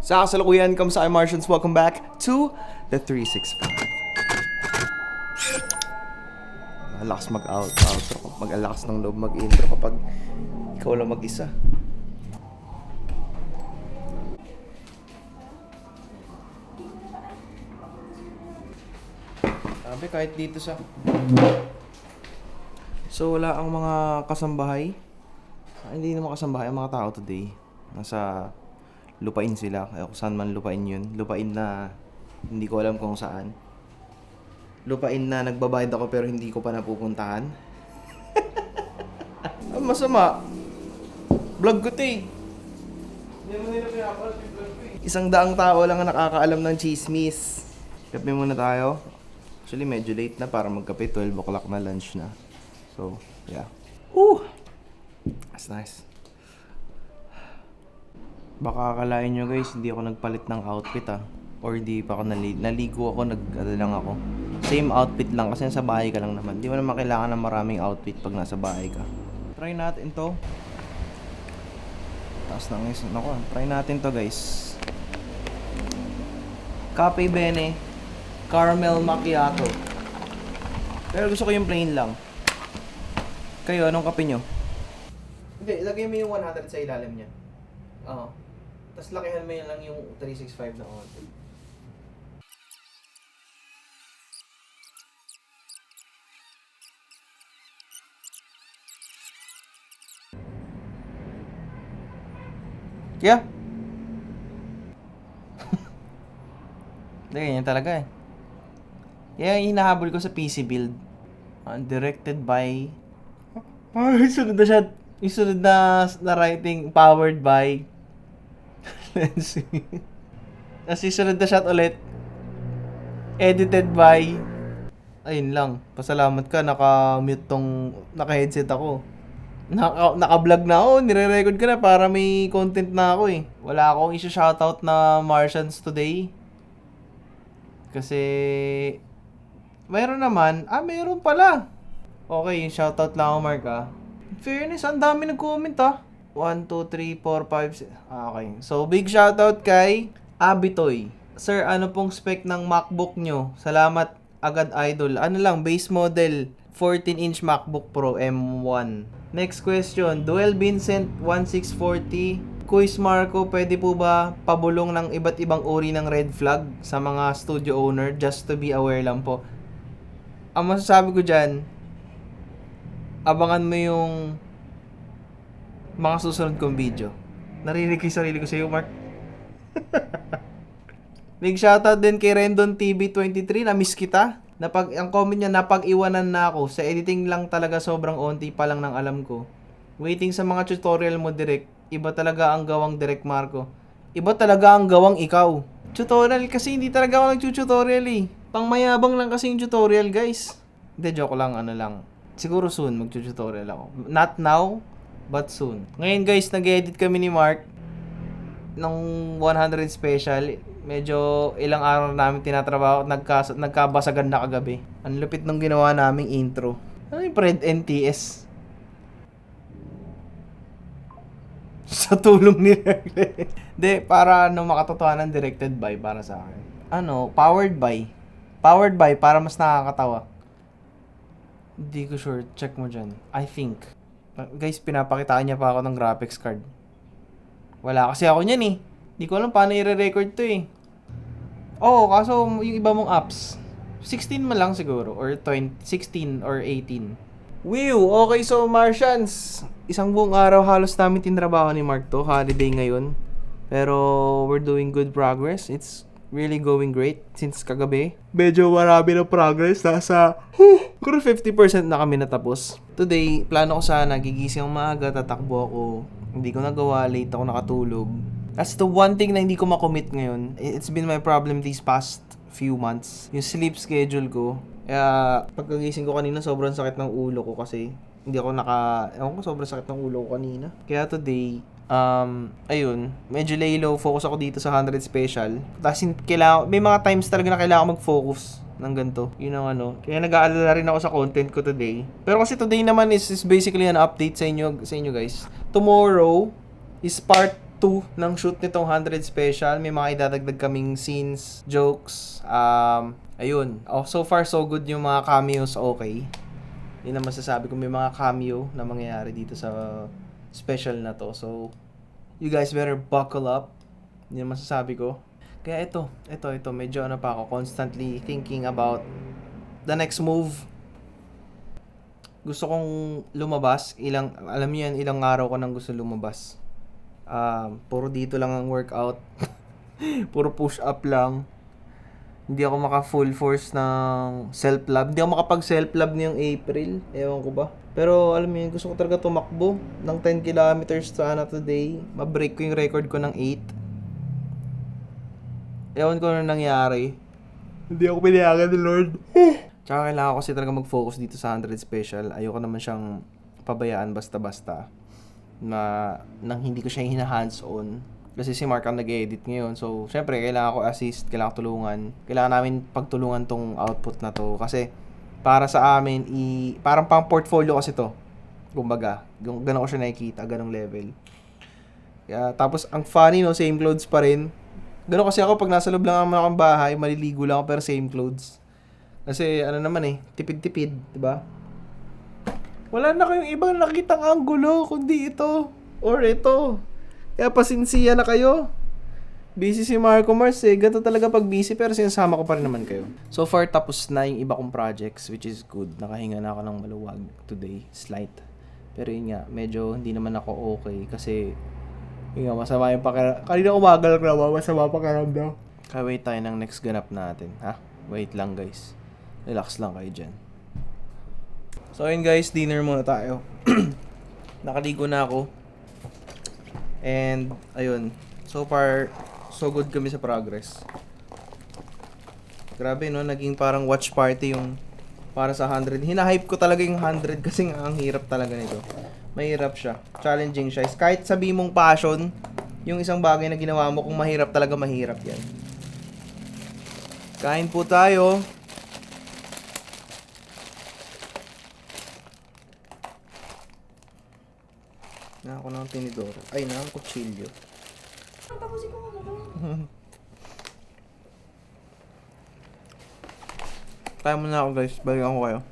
Sa kasalukuyan, kamusta kayo Martians? Welcome back to the 365. Malakas mag-outro, mag-alakas ng loob mag-intro kapag ikaw lang mag-isa. Sabi kahit dito sa... So wala ang mga kasambahay. Hindi naman kasambahay ang mga tao today. Nasa lupain sila. Kaya kung saan man lupain yun. Lupain na hindi ko alam kung saan. Lupain na nagbabayad ako pero hindi ko pa napupuntahan. Ang masama. Vlog ko 'to eh. Hindi mo nila pinapanood yung vlog ko eh. 100 tao lang ang nakakaalam ng chismis. Kape muna tayo. Actually medyo late na para magkape. 12 o'clock na lunch na. So, yeah. Woo! That's nice. Baka akalain nyo guys, hindi ako nagpalit ng outfit or di pa ako naligo ako, ano lang ako. Same outfit lang kasi nasa bahay ka lang naman. Di mo naman kailangan ng maraming outfit pag nasa bahay ka. Try natin to. Taas na guys. Naku, try natin to guys. Cafe Bene Caramel Macchiato. Pero gusto ko yung plain lang. Kayo, anong kape nyo? Hindi, ilagay mo yung 100 sa ilalim niya. Oo. Tapos lakihan mo yun lang yung 365 na konti. Kaya? Hindi, ganyan talaga eh. Kaya yung hinahabol ko sa PC build. Directed by... Ay, sunod na siya. Yung sunod na writing, powered by... Let's see. Tapos yung sunod na shot ulit. Edited by... Ayun lang. Pasalamat ka, naka-mute tong... Naka-headset ako. Naka-vlog na ako. Nire-record ko na para may content na ako eh. Wala akong isi-shoutout na Martians today. Kasi... Mayroon naman. Mayroon pala. Okay, yung shoutout lang ako, Mark In fairness, ang dami nag-comment 1, 2, 3, 4, 5, 6. Okay. So, big shoutout kay Abitoy. Sir, ano pong spec ng MacBook nyo? Salamat agad idol. Ano lang, base model 14-inch MacBook Pro M1. Next question, Duel Vincent 1640. Quiz Marco, pwede po ba pabulong ng iba't ibang uri ng red flag sa mga studio owner? Just to be aware lang po. Ang masasabi ko dyan, abangan mo yung mga susunod kong video. Narinig ko yung sarili ko sa iyo, Mark. Big shoutout din kay Rendon TV23, na-miss kita. Ang comment niya, napag-iwanan na ako. Sa editing lang talaga sobrang onti pa lang ng alam ko. Waiting sa mga tutorial mo direct. Iba talaga ang gawang direct, Marco. Iba talaga ang gawang ikaw. Tutorial kasi hindi talaga ako nag-tutorial eh. Pangmayabang lang kasi yung tutorial, guys. Hindi, joke lang, ano lang. Siguro soon mag-tutorial ako. Not now, but soon. Ngayon guys, nag-edit kami ni Mark ng 100 special. Medyo ilang araw namin tinatrabaho at nagkabasagan na kagabi. Ang lupit nung ginawa naming intro. Ano yung Pred NTS? Sa tulong ni Regle. Hindi, para makatotohanan directed by para sa akin. Powered by. Powered by para mas nakakatawa. Hindi ko sure. Check mo dyan. I think. Guys, pinapakitaan niya pa ako ng graphics card. Wala kasi ako niyan eh. Hindi ko alam paano i-record to eh. Kaso yung iba mong apps. 16 man lang siguro. Or 16 or 18. Okay, so Martians. Isang buong araw halos namin tinrabaho ni Mark to. Holiday ngayon. Pero we're doing good progress. It's really going great since kagabi. Medyo marami na progress. Nasa 50% na kami natapos. Today, plano ko sana, gigising ako maaga, tatakbo ako. Hindi ko nagawa, late ako nakatulog. That's the one thing na hindi ko makommit ngayon. It's been my problem these past few months. Yung sleep schedule ko. Kaya, pagkagising ko kanina, sobrang sakit ng ulo ko kasi hindi ako sobrang sakit ng ulo ko kanina. Kaya today, ayun, medyo lay low, focus ako dito sa 100 special. Tapos may mga times talaga na kailangan mag-focus ng ganito. Yun ang Kaya nag-aalala rin ako sa content ko today. Pero kasi today naman is basically an update sa inyo guys. Tomorrow is part 2 ng shoot nitong 100 special. May mga idadagdag kaming scenes, jokes. Ayun. Oh, so far so good yung mga cameos, okay. Yun ang masasabi ko, may mga cameo na mangyayari dito sa special na to. So, you guys better buckle up. Yun ang masasabi ko. Kaya ito, medyo ano pa ako, constantly thinking about the next move. Gusto kong lumabas, alam niyo yan, ilang araw ko nang gusto lumabas. Puro dito lang ang workout. Puro push up lang. Hindi ako maka full force ng self-love. Hindi ako makapag self-love ngayong April. Ewan ko ba. Pero alam mo yun, gusto ko talaga tumakbo ng 10 kilometers sana today. Ma-break ko yung record ko ng 8. Ewan ko na nangyari. Hindi ako pinayagan ni Lord. Tsaka kailangan ko kasi talaga mag-focus dito sa 100 special. Ayoko naman siyang pabayaan basta-basta. Nang hindi ko siya hina-hands-on. Kasi si Mark ang nag-edit ngayon. So, syempre, kailangan ko assist, kailangan ko tulungan. Kailangan namin pagtulungan tong output na to. Kasi, para sa amin, parang pang portfolio kasi to. Kumbaga, ganun ko siya nakikita, ganung level. Kaya, tapos, ang funny, no, same clothes pa rin. Ganun kasi ako, pag nasa loob lang naman akong bahay, maliligo lang ako, pero same clothes. Kasi, ano naman tipid-tipid, diba? Wala na kayong ibang nakitang anggulo, kundi ito. Or ito. Kaya pasinsiya na kayo. Busy si Marco Mars eh. Ganito talaga pag busy, pero sinasama ko pa rin naman kayo. So far, tapos na yung iba kong projects, which is good. Nakahinga na ako ng maluwag today. Slight. Pero yun nga, medyo hindi naman ako okay. Kasi, yun nga, masama yung pakiramdam. Kanina umagal ko naman, masama pakiramdam. Kaya wait tayo ng next ganap natin, ha? Wait lang, guys. Relax lang kayo dyan. So ayun guys, dinner muna tayo. Nakaligo na ako. And ayun, so far so good kami sa progress. Grabe no, naging parang watch party yung para sa 100. Hinahype ko talaga yung 100 kasi ang hirap talaga nito. Mahirap siya, challenging siya. Kahit sabi mong passion, yung isang bagay na ginawa mo, kung mahirap talaga, mahirap yan. Kain po tayo. Na ako ng tinidor. Ay, na ang kutsilyo. Tapusin ko muna to. Kaya muna ako guys. Balikan ko kayo.